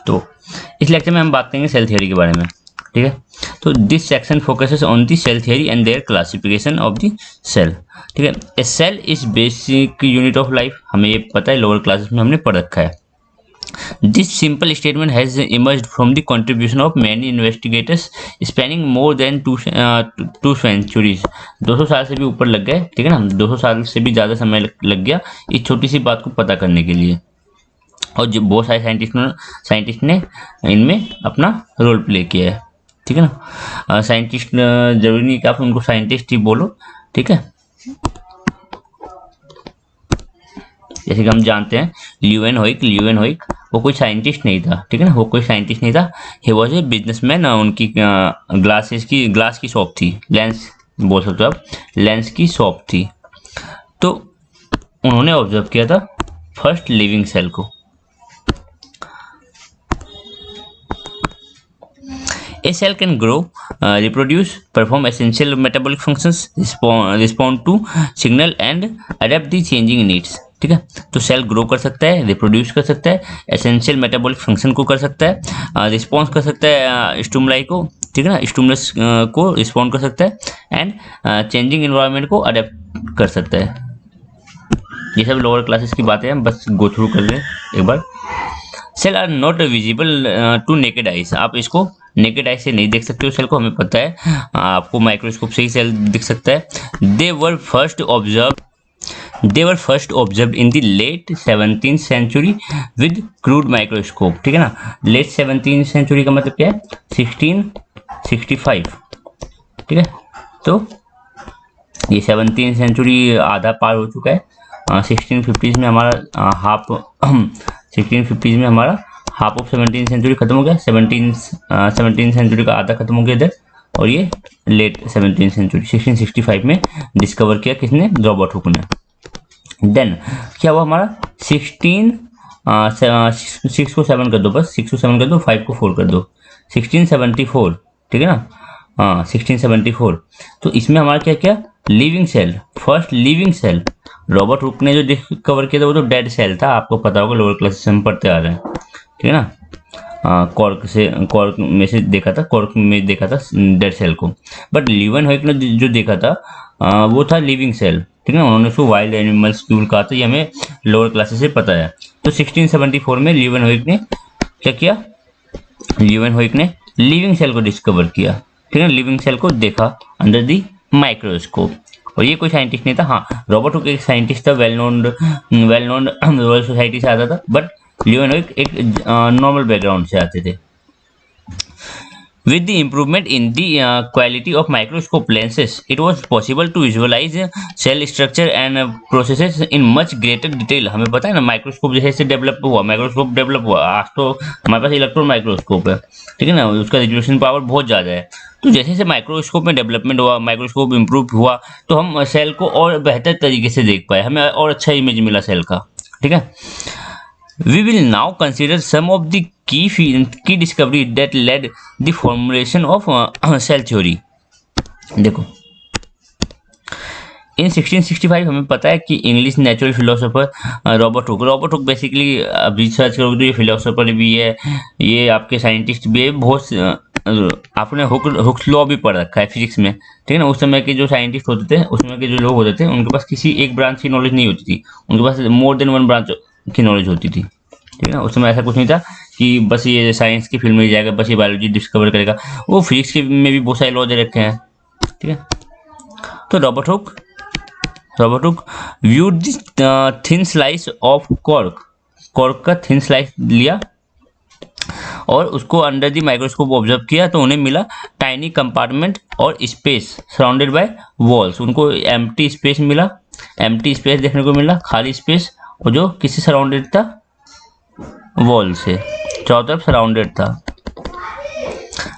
तो इस लेक्चर में हम बात करेंगे सेल थियोरी के बारे में, ठीक है। तो this section focuses on the cell theory and their classification of the cell, ठीक है। A cell is basic unit of life, हमें ये पता है, लोअर क्लासेस में हमने पढ़ रखा है। This simple statement has emerged from the contribution of many investigators spanning more than two centuries। 200 साल से भी ऊपर लग गए, ठीक है ना, 200 साल से भी ज़्यादा समय लग गया इस छोटी सी बात को पता करने के लिए, और जो बहुत सारे साइंटिस्ट ने इनमें अपना रोल प्ले किया है, ठीक है ना। साइंटिस्ट जरूरी नहीं कि आप उनको साइंटिस्ट ही बोलो, ठीक है। जैसे कि हम जानते हैं ल्यूवेनहोइक वो कोई साइंटिस्ट नहीं था, ठीक है ना, वो कोई साइंटिस्ट नहीं था, ही वॉज ए बिजनेसमैन। उनकी ग्लास की शॉप थी, लेंस बोल सकते हो आप, लेंस की शॉप थी। तो उन्होंने ऑब्जर्व किया था फर्स्ट लिविंग सेल को। A cell can grow, reproduce, perform essential metabolic functions, respond to signal and adapt the changing needs, ठीक है। तो सेल ग्रो कर सकता है, रिप्रोड्यूस कर सकता है, एसेंशियल मेटाबॉलिक फंक्शन को कर सकता है, रिस्पॉन्स कर सकता है स्टिमुलाई को, ठीक है ना, स्टिमुलस को रिस्पॉन्ड कर सकता है, एंड चेंजिंग इन्वायरमेंट को अडेप्ट कर सकता है। ये सब लोअर क्लासेस की बातें हैं, बस गो थ्रू कर लें एक बार। Cell are not visible to naked eyes, आप इसको नेकेड आई से नहीं देख सकते हो सेल को, हमें पता है, आपको माइक्रोस्कोप से ही सेल दिख सकता है। They were first observed in the late 17th century with crude microscope, ठीक है ना। लेट 17th सेंचुरी का मतलब क्या है, 1665, ठीक है। तो ये 17th सेंचुरी आधा पार हो चुका है, 1650s में हमारा हाफ ऑफ 17th सेंचुरी खत्म हो गया, 17th सेंचुरी का आधा खत्म हो गया इधर, और ये लेट 17th सेंचुरी 1665 में डिस्कवर किया किसने, रॉबर्ट हुक ने। देन क्या हुआ हमारा 6 को 7 कर दो, बस 6 को 7 कर दो, 5 को 4 कर दो, 1674, ठीक है ना, 1674। तो इसमें हमारा क्या क्या, living cell, first living cell. Robert Hooke ने जो डिस्कवर किया था वो तो डेड सेल था, आपको पता होगा, लोअर क्लासेस में पढ़ते आ रहे हैं, ठीक है ना। कॉर्क में देखा था डेड सेल को, बट ल्यूवेनहोइक ने जो देखा था वो था लिविंग सेल, ठीक है ना। उन्होंने उसको वाइल्ड एनिमल्स क्यूल कहा था, ये हमें लोअर क्लासेस से पता है। तो 1674 में ल्यूवेनहोइक ने क्या किया, ल्यूवेनहोइक ने लिविंग सेल को डिस्कवर किया, ठीक है, लिविंग सेल को देखा अंडर दी माइक्रोस्कोप। और ये कोई साइंटिस्ट नहीं था, हाँ रॉबर्ट हुक एक साइंटिस्ट था, वेल नोन रॉयल सोसाइटी से आता था, बट ल्यूवेनहोइक एक नॉर्मल बैकग्राउंड से आते थे। With the improvement in the quality of microscope lenses, it was possible to visualize cell structure and processes in much greater detail। हमें पता है ना, माइक्रोस्कोप जैसे डेवलप हुआ, आज तो हमारे पास इलेक्ट्रॉन माइक्रोस्कोप है, ठीक है ना, उसका रेजोल्यूशन पावर बहुत ज़्यादा है। तो जैसे जैसे माइक्रोस्कोप में डेवलपमेंट हुआ, माइक्रोस्कोप इम्प्रूव हुआ, तो हम सेल को और बेहतर तरीके से देख पाए, हमें और अच्छा इमेज मिला सेल का, ठीक है। We will now consider some of the key discovery that led the formulation of cell theory। देखो, इन 1665 हमें पता है कि English natural philosopher Robert Hooke basically research करोगे तो ये फिलोसोफर भी है, ये आपके साइंटिस्ट भी है, बहुत आपने हुक्स लॉ भी पढ़ रखा है फिजिक्स में, ठीक है ना। उस समय के जो साइंटिस्ट होते थे, उसमें के जो लोग होते थे, उनके पास किसी एक ब्रांच की नॉलेज नहीं होती थी, उनके पास मोर देन वन ब्रांच की नॉलेज होती थी, ठीक है ना। उस समय ऐसा कुछ नहीं था कि बस ये साइंस की फील्ड में जाएगा, बस ये बायोलॉजी डिस्कवर करेगा, वो फिजिक्स के में भी बहुत सारे लॉ दे रखे हैं, ठीक है। तो Robert Hooke viewed the thin slice of cork का थिन स्लाइस लिया और उसको अंडर दी माइक्रोस्कोप ऑब्जर्व किया, तो उन्हें मिला टाइनी कंपार्टमेंट और स्पेस सराउंडेड बाय वॉल्स। उनको एम्प्टी स्पेस मिला, एम्प्टी स्पेस देखने को मिला, खाली स्पेस, और जो किससे सराउंडेड था, वॉल से चारों तरफ सराउंडेड था।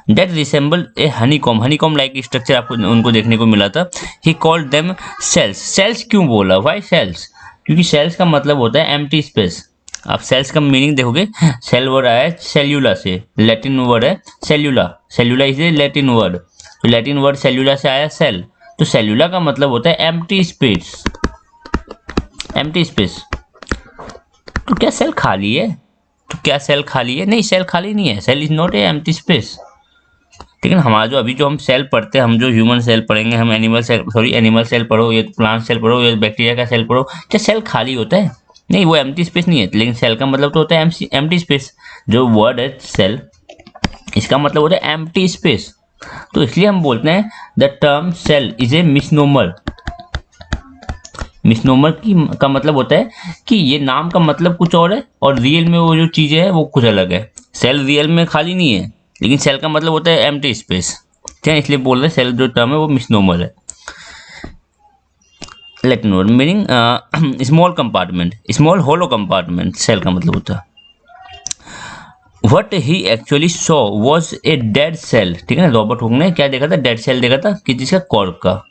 That resembled a honeycomb like structure आपको उनको देखने को मिला था। He called them cells। cells क्यों बोला, why cells? क्योंकि cells का मतलब होता है empty space। आप cells का मीनिंग देखोगे, सेल वर्ड आया है सेल्यूला से, लैटिन वर्ड है सेल्यूला इज ए लैटिन वर्ड, तो लैटिन वर्ड सेल्यूला से आया सेल, तो सेल्यूला का मतलब होता है एम्प्टी स्पेस, एम्प्टी स्पेस। तो क्या सेल खाली है? तो क्या सेल खाली है? नहीं, सेल खाली नहीं है, cell is not a empty space. ठीक है ना, हमारा जो अभी जो हम सेल पढ़ते हैं, हम जो ह्यूमन सेल पढ़ेंगे, हम animal cell, sorry animal cell पढ़ो या प्लांट सेल पढ़ो या बैक्टीरिया का सेल पढ़ो, क्या सेल खाली होता है? नहीं, वो एम्प्टी स्पेस नहीं है। लेकिन सेल का मतलब तो होता है एम्प्टी स्पेस। जो वर्ड है सेल, इसका मतलब होता है एम्प्टी स्पेस। तो इसलिए हम बोलते हैं the term cell is a misnomer. Misnomer का मतलब होता है कि ये नाम का मतलब कुछ और है और रियल में वो जो चीजें है वो कुछ अलग है। सेल रियल में खाली नहीं है, लेकिन सेल का मतलब होता है एम्प्टी स्पेस। ठीक है, इसलिए बोल रहे हैं सेल जो टर्म है वो मिसनोमर है। Latin meaning small compartment, small hollow compartment cell का मतलब होता है। What he actually saw was a dead cell। ठीक है ना, रॉबर्ट हुक ने क्या देखा था? डेड सेल देखा था। किस चीज का? कॉर्क का।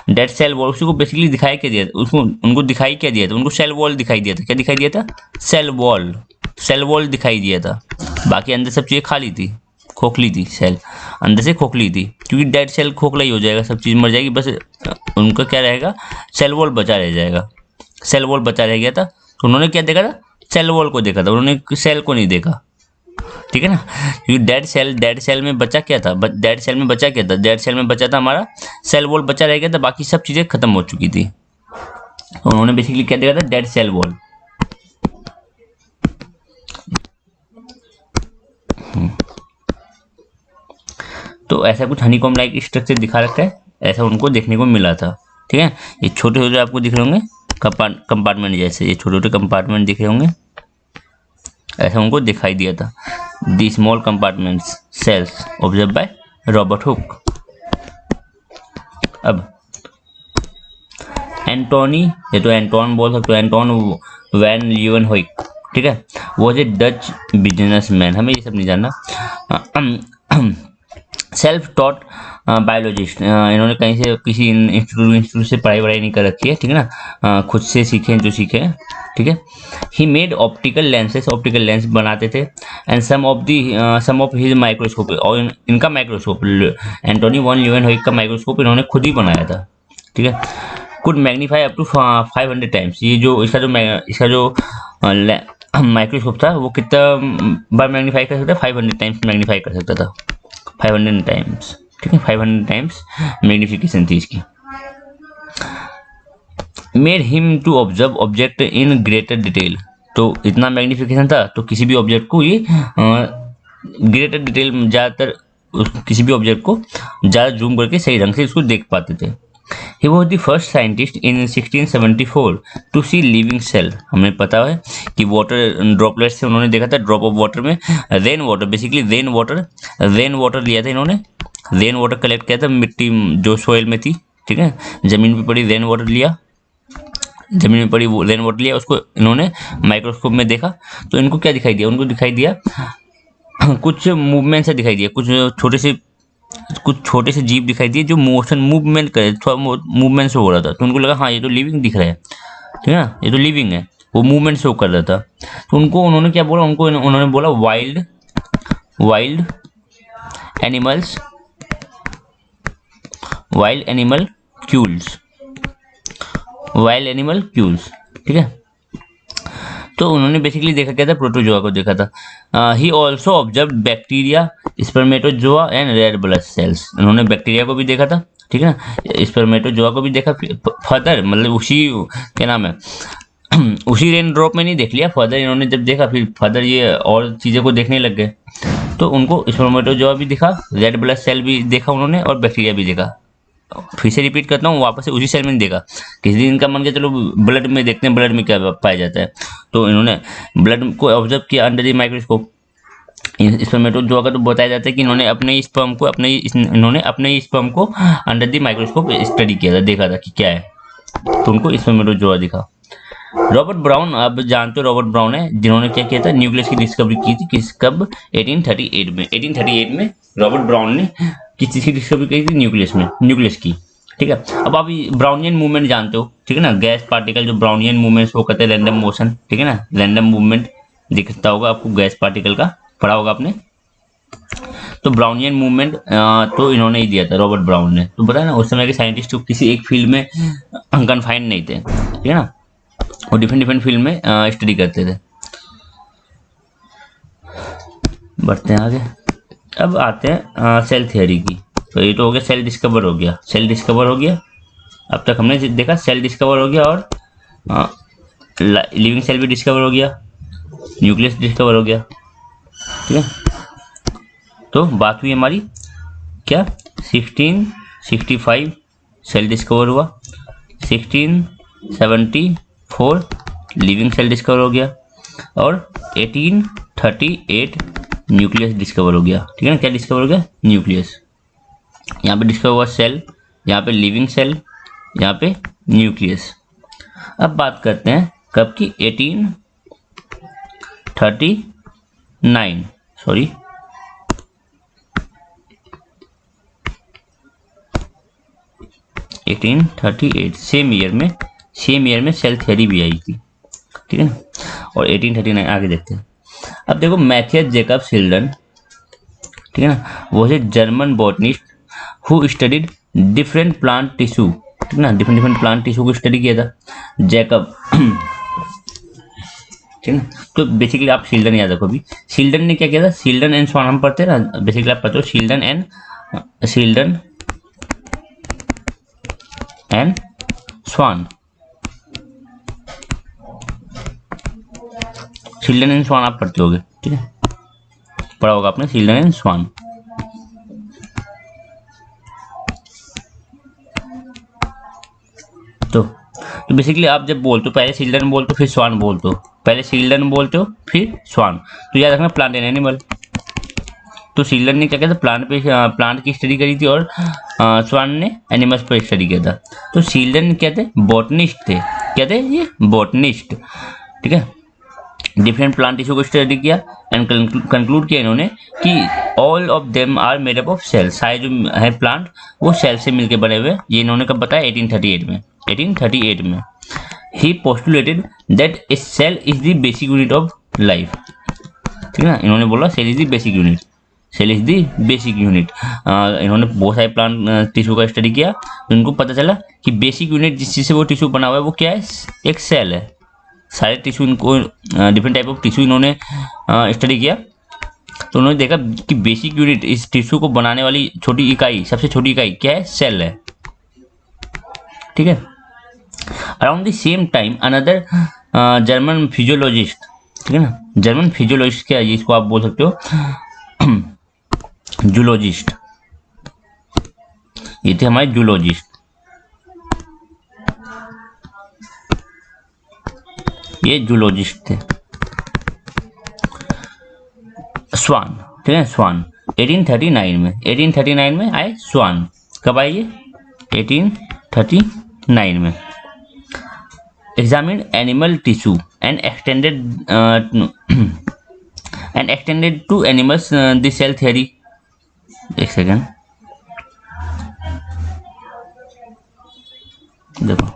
डेड सेल वॉल, उसी को बेसिकली दिखाई क्या दिया था? उसको उनको दिखाई क्या दिया था? उनको सेल वॉल दिखाई दिया था। क्या दिखाई दिया था? सेल वॉल, सेल वॉल दिखाई दिया था। बाकी अंदर सब चीजें खाली थी, खोखली थी सेल, अंदर से खोखली थी, क्योंकि डेड सेल खोखला ही हो जाएगा, सब चीज मर जाएगी, बस उनका क्या रहेगा? सेल वॉल बचा रह जाएगा। सेल वॉल बचा रह गया था, तो उन्होंने क्या देखा था? सेल वॉल को देखा था, उन्होंने सेल को नहीं देखा। ठीक है ना, क्योंकि डेड सेल में बचा क्या था? डेड सेल में बचा क्या था? डेड सेल में बचा था हमारा सेल वॉल बचा रह गया था, बाकी सब चीजें खत्म हो चुकी थी। तो उन्होंने बेसिकली क्या देखा था? Dead cell wall. तो ऐसा कुछ हनीकॉम्ब लाइक स्ट्रक्चर दिखा रखा है, ऐसा उनको देखने को मिला था। ठीक है, ये छोटे छोटे आपको दिख रहे होंगे कंपार्टमेंट जैसे, ये छोटे छोटे कंपार्टमेंट दिख रहे होंगे, ऐसा उनको दिखाई दिया था। The small compartments cells observe by Robert Hooke. अब एंटोनी, ये तो एंटोन बोल सकते हो, एंटोन वैन लीeuwenhoek। ठीक है, वो ए डच बिजनेसमैन, हमें ये सब नहीं जानना। सेल्फ टॉट बायोलॉजिस्ट, इन्होंने कहीं से किसी इंस्टीट्यूट से पढ़ाई नहीं कर रखी है। ठीक है ना, खुद से सीखे जो सीखे हैं। ठीक है, he made optical lenses, optical lens बनाते थे। And some of his microscope, और इनका माइक्रोस्कोप, एंटोनी वॉन लीeuwenhoek का माइक्रोस्कोप इन्होंने खुद ही बनाया था। ठीक है, could magnify up to 500 times. ये जो इसका जो माइक्रोस्कोप था वो कितना बार मैग्नीफाई कर सकता था? 500 टाइम्स मैग्नीफाई कर सकता था, 500 टाइम्स। ठीक है, 500 टाइम्स मैग्निफिकेशन थी इसकी। Made him to observe object in greater detail, तो इतना मैग्निफिकेशन था तो किसी भी ऑब्जेक्ट को ये ग्रेटर डिटेल, ज़्यादातर किसी भी ऑब्जेक्ट को ज़्यादा जूम करके सही ढंग से इसको देख पाते थे। He was the first scientist in 1674 to see living cell। हमें पता है कि वाटर ड्रॉपलेट से उन्होंने देखा था, ड्रॉप ऑफ वाटर में rain water, basically rain water लिया था इन्होंने। रेन वाटर कलेक्ट किया था मिट्टी जो सोइल में थी। ठीक है, जमीन पे पड़ी रेन वाटर लिया, जमीन में पड़ी रेन वाटर लिया, उसको इन्होंने माइक्रोस्कोप में देखा। तो इनको क्या दिखाई दिया? उनको दिखाई दिया कुछ मूवमेंट से दिखाई दिया, कुछ छोटे से जीव दिखाई दिए जो मोशन मूवमेंट करे, थोड़ा मूवमेंट से हो रहा था। तो उनको लगा हाँ ये तो लिविंग दिख रहा है। ठीक है ना, ये तो लिविंग है, वो मूवमेंट शो कर रहा था। तो उन्होंने क्या बोला? उन्होंने बोला वाइल्ड एनिमल क्यूल्स। ठीक है, तो उन्होंने बेसिकली देखा क्या था? प्रोटोजोआ को देखा था। He also observe bacteria, spermatozoa and red blood cells. उन्होंने बैक्टीरिया को भी देखा था। ठीक है ना, स्पर्मेटोजोआ को भी देखा। फर्दर मतलब उसी क्या नाम है उसी रेन ड्रॉप में नहीं देख लिया, फर्दर इन्होंने जब देखा फिर फर्दर ये और चीज़ें को देखने लग गए। तो उनको स्पर्मेटोजोआ भी दिखा, रेड ब्लड सेल भी देखा उन्होंने, और बैक्टीरिया भी देखा। फिर से रिपीट करता हूँ, वापस से उसी सेल में देखा। किसी दिन इनका मन किया चलो ब्लड में देखते हैं, ब्लड में क्या पाया जाता है। तो इन्होंने ब्लड को ऑब्जर्व किया अंडर द माइक्रोस्कोप। स्पर्मेटोजोआ का तो बताया जाता है कि इन्होंने अपने स्पर्म को अंडर द माइक्रोस्कोप स्टडी किया था, देखा था कि क्या है। तो उनको स्पर्मेटोजोआ दिखा। रॉबर्ट ब्राउन, अब जानते हो रॉबर्ट ब्राउन है, जिन्होंने क्या किया था? न्यूक्लियस की डिस्कवरी की थी। कब? 1838 में रॉबर्ट ब्राउन ने किस चीज़ की डिस्कवरी की थी? न्यूक्लियस की। ठीक है, अब आप ब्राउनियन मूवमेंट जानते हो। ठीक है ना, गैस पार्टिकल जो ब्राउनियन मूवमेंट्स वो कहते हैं रैंडम मोशन। ठीक है ना, रैंडम मूवमेंट दिखता होगा आपको, गैस पार्टिकल का पढ़ा होगा आपने। तो ब्राउनियन मूवमेंट तो इन्होंने ही दिया था, रॉबर्ट ब्राउन ने। तो बताया ना उस समय के साइंटिस्ट किसी एक फील्ड में कन्फाइंड नहीं थे, ठीक है ना, वो डिफरेंट डिफरेंट फील्ड में स्टडी करते थे। बढ़ते हैं आगे। अब आते हैं सेल थियोरी की। तो ये तो हो गया सेल डिस्कवर हो गया, सेल डिस्कवर हो गया। अब तक हमने देखा सेल डिस्कवर हो गया और लिविंग सेल भी डिस्कवर हो गया, न्यूक्लियस डिस्कवर हो गया, ठीक है। तो बात हुई हमारी क्या, 1665 सेल डिस्कवर हुआ, 1674 लिविंग सेल डिस्कवर हो गया और 1838 न्यूक्लियस डिस्कवर हो गया, ठीक है ना। क्या डिस्कवर हो गया, न्यूक्लियस। यहाँ पे डिस्कवर हुआ सेल, यहाँ पे लिविंग सेल, यहाँ पे न्यूक्लियस। अब बात करते हैं कब की, 1839 सॉरी 1838 सेम ईयर में सेल थ्योरी भी आई थी, ठीक है ना। और 1839 आगे देखते हैं। अब देखो मैथियस जैकब शिल्डन, ठीक है ना, वो है German botanist who studied different plant tissue, ठीक है ना, डिफरेंट प्लांट टिश्यू को स्टडी किया था जैकब, ठीक है ना। तो बेसिकली आप शिल्डन याद रखो। अभी शिल्डन ने क्या किया था, शिल्डन एंड स्वान हम पढ़ते हैं ना, बेसिकली आप पढ़ते हो शिल्डन एंड स्वान, शिल्डन एंड स्वान आप पढ़ते होगे, ठीक है, पढ़ा होगा आपने शिल्डन एंड स्वान। तो बेसिकली आप जब बोलते हो पहले शिल्डन बोलते हो फिर स्वान बोलते हो, पहले शिल्डन बोलते हो फिर स्वान। तो याद रखना प्लांट एंड एनिमल। तो शिल्डन ने क्या किया था, प्लांट की स्टडी करी थी और स्वान ने एनिमल्स पर स्टडी किया था। तो शिल्डन क्या थे, बॉटनिस्ट थे, क्या थे ये, बॉटनिस्ट, ठीक है। डिफरेंट प्लांट टिश्यू को स्टडी किया एंड कंक्लूड किया इन्होंने कि all of them are made up of cell, सारे जो है प्लांट वो सेल से मिलकर बने हुए। ये इन्होंने कब बताया, 1838 में। He postulated that a cell is the basic unit of life, ठीक है ना। इन्होंने बोला cell is the basic unit, cell is the basic unit. इन्होंने बहुत सारे प्लांट टिश्यू का स्टडी किया, तो उनको पता चला कि बेसिक यूनिट जिस चीज़ से वो टिश्यू बना हुआ है वो क्या है, एक सेल है। सारे टिश्यू इनको डिफरेंट टाइप ऑफ टिश्यू इन्होंने स्टडी किया, तो उन्होंने देखा कि बेसिक यूनिट इस टिश्यू को बनाने वाली छोटी इकाई, सबसे छोटी इकाई क्या है, सेल है, ठीक है। Around the same time another German physiologist, ठीक है ना, जर्मन फिजियोलॉजिस्ट क्या है, इसको आप बोल सकते हो जूलॉजिस्ट, ये थे हमारे जूलॉजिस्ट, ये जूलॉजिस्ट थे। स्वान, ठीक है, स्वान 1839 में आए स्वान। कब आए ये, 1839 में। Examine animal tissue and extended to animals the cell theory. एक सेकेंड देखो,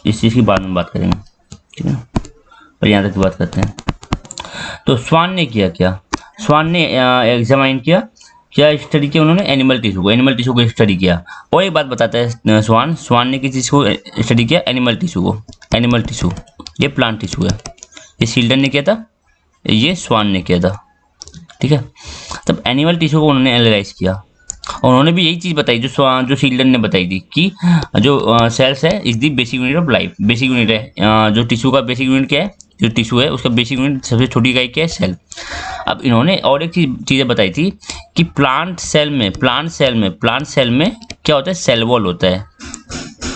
इस चीज की बाद में बात करेंगे, ठीक है, और यहाँ तक बात करते हैं। तो स्वान ने किया क्या, स्वान ने एग्जामाइन किया, क्या स्टडी किया उन्होंने, एनिमल टिश्यू को स्टडी किया। और एक बात बताता है स्वान ने किस चीज़ को स्टडी किया, एनिमल टिश्यू, ये प्लांट टिश्यू है। ये शिल्डन ने किया था, ये स्वान ने किया था, ठीक है। तब एनिमल टिश्यू को उन्होंने एनालाइज किया और उन्होंने भी यही चीज़ बताई जो शिल्डन ने बताई थी कि जो सेल्स है is the basic unit of life, basic unit है जो टिश्यू का बेसिक यूनिट क्या है, जो टिश्यू है उसका बेसिक यूनिट सबसे छोटी इकाई क्या है, सेल। अब इन्होंने और एक चीज़ें बताई थी कि प्लांट सेल में क्या होता है, सेल वॉल होता है,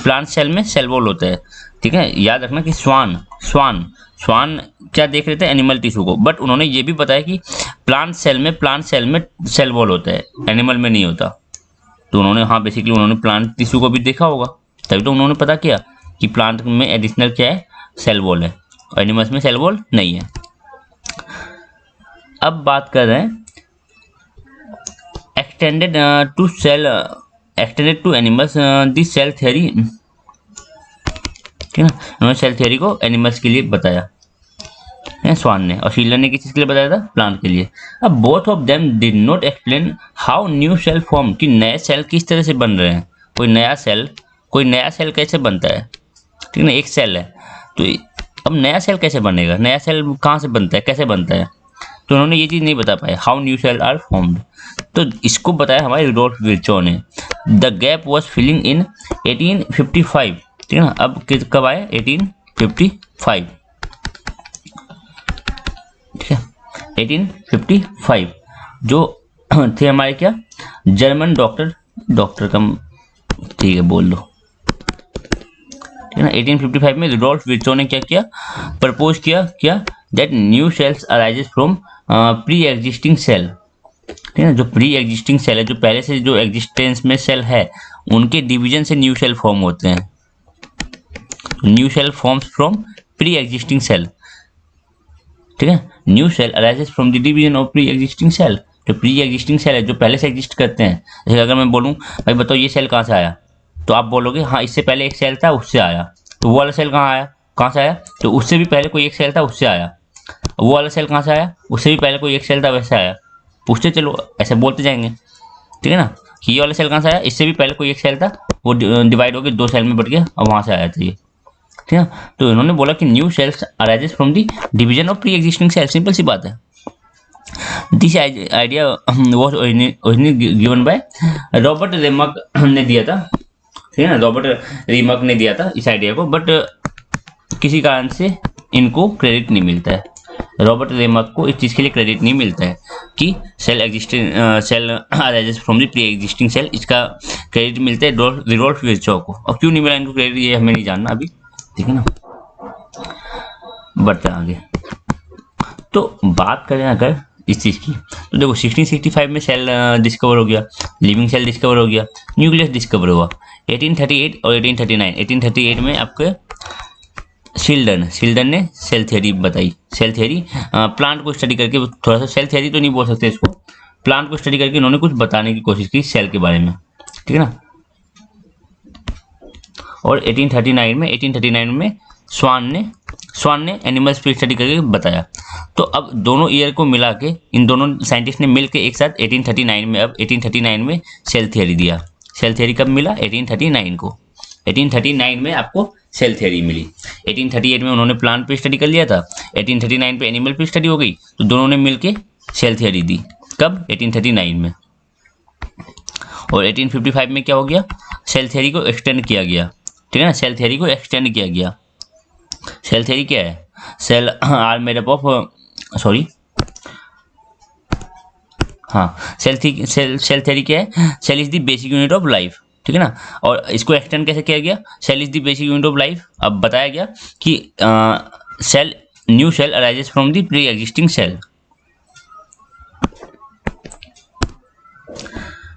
प्लांट सेल में सेल वॉल होता है, ठीक है। याद रखना कि स्वान क्या देख रहे थे, एनिमल टिश्यू को, बट उन्होंने ये भी बताया कि प्लांट सेल में सेल वॉल होता है, एनिमल में नहीं होता। तो उन्होंने बेसिकली उन्होंने प्लांट टिश्यू को भी देखा होगा, तभी तो उन्होंने पता किया कि प्लांट में एडिशनल क्या है, सेल वॉल है, और एनिमल्स में सेल वॉल नहीं है। अब बात कर रहे हैं extended to animals the cell theory ठीक है ना। उन्होंने सेल थ्योरी को एनिमल्स के लिए बताया स्वान ने, और शीलर ने किस चीज के लिए बताया था, प्लांट के लिए। अब both of them did not explain how new cell form, कि नए सेल किस तरह से बन रहे हैं। कोई नया सेल कैसे बनता है, ठीक है ना। एक सेल है तो अब नया सेल कैसे बनेगा, नया सेल कहाँ से बनता है, कैसे बनता है, तो उन्होंने ये चीज़ नहीं बता पाए, how new cell are formed. तो इसको बताया हमारे रूडोल्फ विर्चो ने। The gap was filling in 1855, ठीक है ना। अब कब आए, 1855, ठीक है। 1855 जो थे हमारे क्या, जर्मन डॉक्टर कम, ठीक है बोल दो, ठीक है ना। 1855 में रूडोल्फ विर्चो ने क्या किया, प्रपोज किया क्या, that new cells arises from pre existing cell, ठीक है। जो प्री एग्जिस्टिंग सेल है, जो पहले से जो एग्जिस्टेंस में सेल है, उनके डिवीजन से न्यू सेल फॉर्म होते हैं। New cell forms from pre existing cell, ठीक है। New cell arises from the division of pre existing cell. जो प्री एग्जिस्टिंग सेल है, जो पहले से एग्जिस्ट करते हैं, जैसे अगर मैं बोलूँ भाई बताओ ये सेल कहाँ से आया, तो आप बोलोगे हाँ इससे पहले एक सेल था उससे आया, तो वो वाला सेल कहाँ से आया, तो उससे भी पहले कोई एक सेल था उससे आया। वो वाला सेल कहाँ से आया, उससे भी पहले कोई एक सेल था वैसे आया। पूछते चलो, ऐसे बोलते जाएंगे, ठीक है ना, कि ये वाला सेल कहाँ से आया, इससे भी पहले कोई एक सेल था, वो डिवाइड हो गया 2 सेल में बढ़ गया और वहाँ से आया था ये, ठीक है। तो इन्होंने बोला कि new cells arises from the division of pre existing cell, simple सी बात है। This idea was originally given by Robert Remak ने दिया था, ठीक है ना। रॉबर्ट रेमक ने दिया था इस आइडिया को, बट किसी कारण से इनको क्रेडिट नहीं मिलता है। रॉबर्ट रेमक को इस चीज़ के लिए क्रेडिट नहीं मिलता है कि cell arises from the pre existing cell, इसका क्रेडिट मिलता है रूडोल्फ विर्चो को। और क्यों नहीं मिला इनको क्रेडिट, ये हमें नहीं जानना अभी, ठीक है ना। बढ़ते आगे, तो बात करें अगर इस चीज़ की, तो देखो 1665 में सेल डिस्कवर हो गया, लिविंग सेल डिस्कवर हो गया, न्यूक्लियस डिस्कवर हुआ। 1838 और 1838 में आपके शील्डन ने सेल थ्योरी बताई। सेल थ्योरी प्लांट को स्टडी करके, थोड़ा सा सेल थ्योरी तो नहीं बोल सकते इसको, प्लांट को स्टडी करके इन्होंने कुछ बताने की कोशिश की सेल के बारे में, ठीक है ना। और 1839 में स्वान ने एनिमल्स पे स्टडी करके बताया। तो अब दोनों ईयर को मिला के इन दोनों साइंटिस्ट ने मिलकर एक साथ 1839 में सेल थ्योरी दिया। सेल थ्योरी कब मिला, 1839 को। 1839 में आपको सेल थ्योरी मिली। 1838 में उन्होंने प्लांट पे स्टडी कर लिया था, 1839 पे एनिमल पे स्टडी हो गई, तो दोनों ने मिलके सेल थ्योरी दी। कब, 1839 में। और 1855 में क्या हो गया, सेल थ्योरी को एक्सटेंड किया गया, ठीक है ना। सेल थ्योरी को एक्सटेंड किया गया। सेल थ्योरी क्या है, cell are made up of, sorry हाँ, सेल थ्योरी क्या है, cell is the basic unit of life, ठीक है ना। और इसको एक्सटेंड कैसे किया गया, cell is the basic unit of life. अब बताया गया कि new cell arises from the pre existing cell.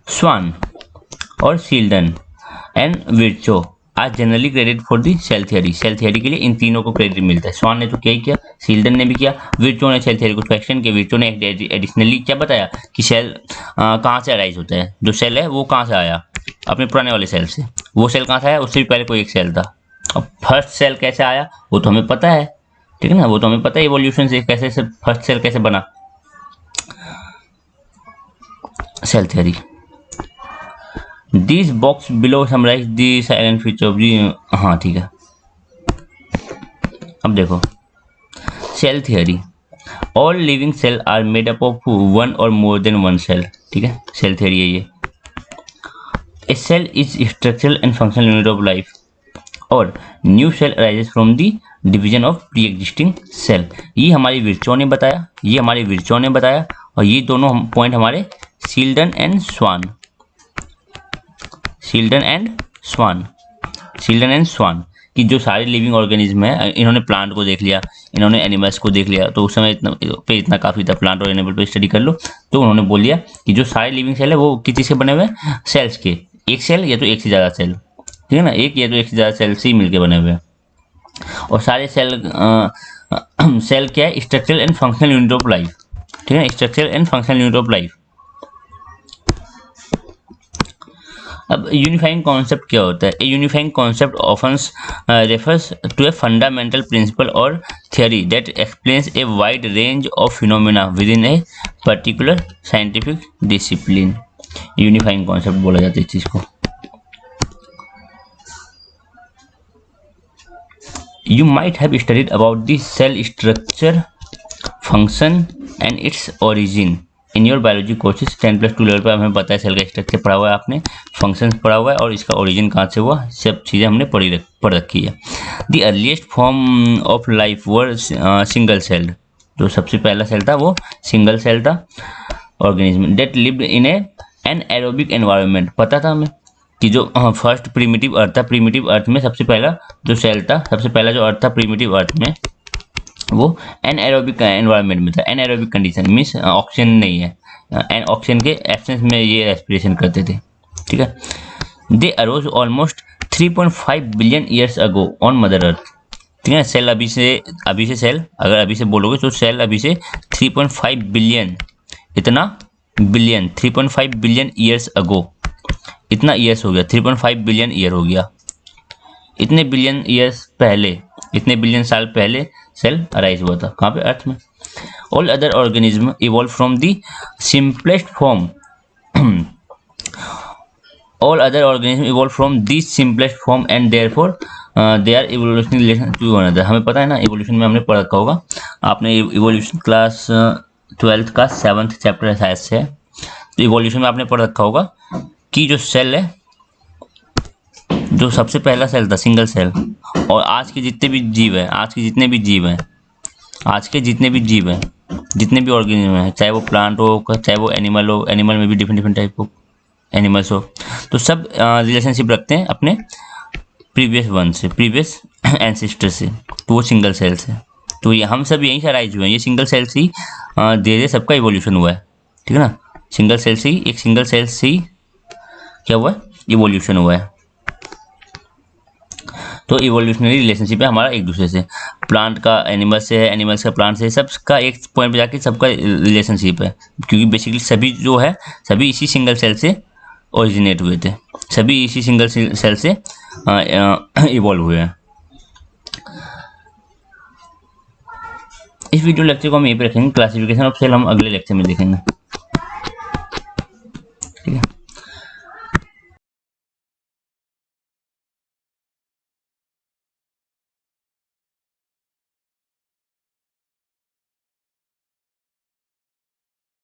Schwann और Schleiden and Virchow are generally credit for the cell theory. Cell theory के लिए इन तीनों को क्रेडिट मिलता है। स्वान ने तो क्या ही किया, शील्डन ने भी किया, विर्चो ने सेल थ्योरी को एक्सटेंड किया। विर्चो ने एडिशनली क्या बताया कि सेल कहाँ से अराइज होता है, जो सेल है वो कहाँ से आया, अपने पुराने वाले सेल से। वो सेल कहाँ से आया, उससे भी पहले कोई एक सेल था। अब फर्स्ट सेल कैसे आया वो तो हमें पता है, ठीक है ना, वो तो हमें पता है इवोल्यूशन से कैसे फर्स्ट सेल कैसे बना। Cell theory, this box below summarize the salient feature of the, हाँ ठीक है। अब देखो cell theory, all living cell are made up of one और मोर देन वन सेल, ठीक है। सेल थ्योरी है ये। A cell is structural and functional unit of life, और new cell arises from the division of pre existing cell. ये हमारे Virchow ने बताया, और ये दोनों पॉइंट हमारे शील्डन एंड स्वान कि जो सारे लिविंग ऑर्गेनिज्म है, इन्होंने प्लांट को देख लिया, इन्होंने एनिमल्स को देख लिया, तो उस समय इतना काफ़ी था, प्लांट और एनिमल पे स्टडी कर लो। तो उन्होंने बोल दिया कि जो सारे लिविंग सेल है वो किस चीज़ से बने हुए हैं, सेल्स के। एक सेल या तो एक से ज़्यादा सेल, ठीक है ना, एक या तो एक से ज़्यादा सेल से ही मिलकर बने हुए हैं। और सारे सेल क्या है, structural and functional unit of life, ठीक है, structural and functional unit of life. अब यूनिफाइंग कॉन्सेप्ट क्या होता है? A unifying concept often refers to a fundamental principle और theory that explains a wide range of phenomena within a particular scientific discipline. Unifying concept बोला जाता है इस चीज को। You might have studied about the cell structure, function and its origin in your biology courses 10+2 level पर। हमें पता है सेल का स्ट्रक्चर पढ़ा हुआ है आपने, फंक्शंस पढ़ा हुआ है और इसका ओरिजिन कहाँ से हुआ, सब चीज़ें हमने पढ़ रखी है। The earliest form of life were single celled, जो सबसे पहला सेल था वो सिंगल सेल था organism. That lived in anaerobic environment, पता था हमें कि जो फर्स्ट प्रीमिटिव अर्थ था, प्रीमिटिव अर्थ में सबसे पहला जो सेल था, सबसे पहला जो अर्थ था प्रीमिटिव अर्थ में, वो एन एरोबिक एनवायरनमेंट में था। Anaerobic condition means oxygen नहीं है, एन ऑक्सीजन के एब्सेंस में ये रेस्पिरेशन करते थे, ठीक है। They arose almost 3.5 billion years ago on mother earth, ठीक है। सेल अभी से सेल अगर अभी से बोलोगे तो सेल अभी से 3.5 बिलियन, इतना बिलियन, 3.5 बिलियन ईयर्स अगो, इतना ईयर्स हो गया, 3.5 बिलियन ईयर हो गया। इतने बिलियन ईयर्स पहले, इतने बिलियन साल पहले सेल अराइज हुआ था, कहाँ पे, अर्थ में। All other organism evolve from the simplest form, all other organism evolve from the simplest form and therefore they are evolutionary relation to one another. हमें पता है ना, इवोल्यूशन में हमने पढ़ रखा होगा, आपने इवोल्यूशन क्लास 12th का 7th चैप्टर शायद से है, तो इवोल्यूशन में आपने पढ़ रखा होगा कि जो सेल है, जो सबसे पहला सेल था सिंगल सेल, और आज के जितने भी जीव हैं, आज के जितने भी जीव हैं, आज के जितने भी जीव हैं, जितने भी ऑर्गेनिज्म हैं, चाहे वो प्लांट हो, चाहे वो एनिमल हो, एनिमल में भी डिफरेंट टाइप ऑफ एनिमल्स हो, तो सब रिलेशनशिप रखते हैं अपने प्रीवियस वन से, प्रीवियस एंसेस्टर से, तो वो सिंगल सेल से। तो ये हम सब यहीं से अराइज हुए हैं, ये सिंगल सेल से ही धीरे धीरे सबका इवोल्यूशन हुआ है, ठीक है ना। सिंगल सेल से ही, एक सिंगल सेल से ही क्या हुआ है, इवोल्यूशन हुआ है। तो इवोल्यूशनरी रिलेशनशिप है हमारा एक दूसरे से, प्लांट का एनिमल से है, एनिमल्स का प्लांट से, सबका एक पॉइंट पे जाके सबका रिलेशनशिप है, क्योंकि बेसिकली सभी जो है, सभी इसी सिंगल सेल से ओरिजिनेट हुए थे, सभी इसी सिंगल सेल से इवॉल्व हुए हैं। इस वीडियो लेक्चर को हम यहीं पे रखेंगे, क्लासिफिकेशन ऑफ सेल हम अगले लेक्चर में देखेंगे।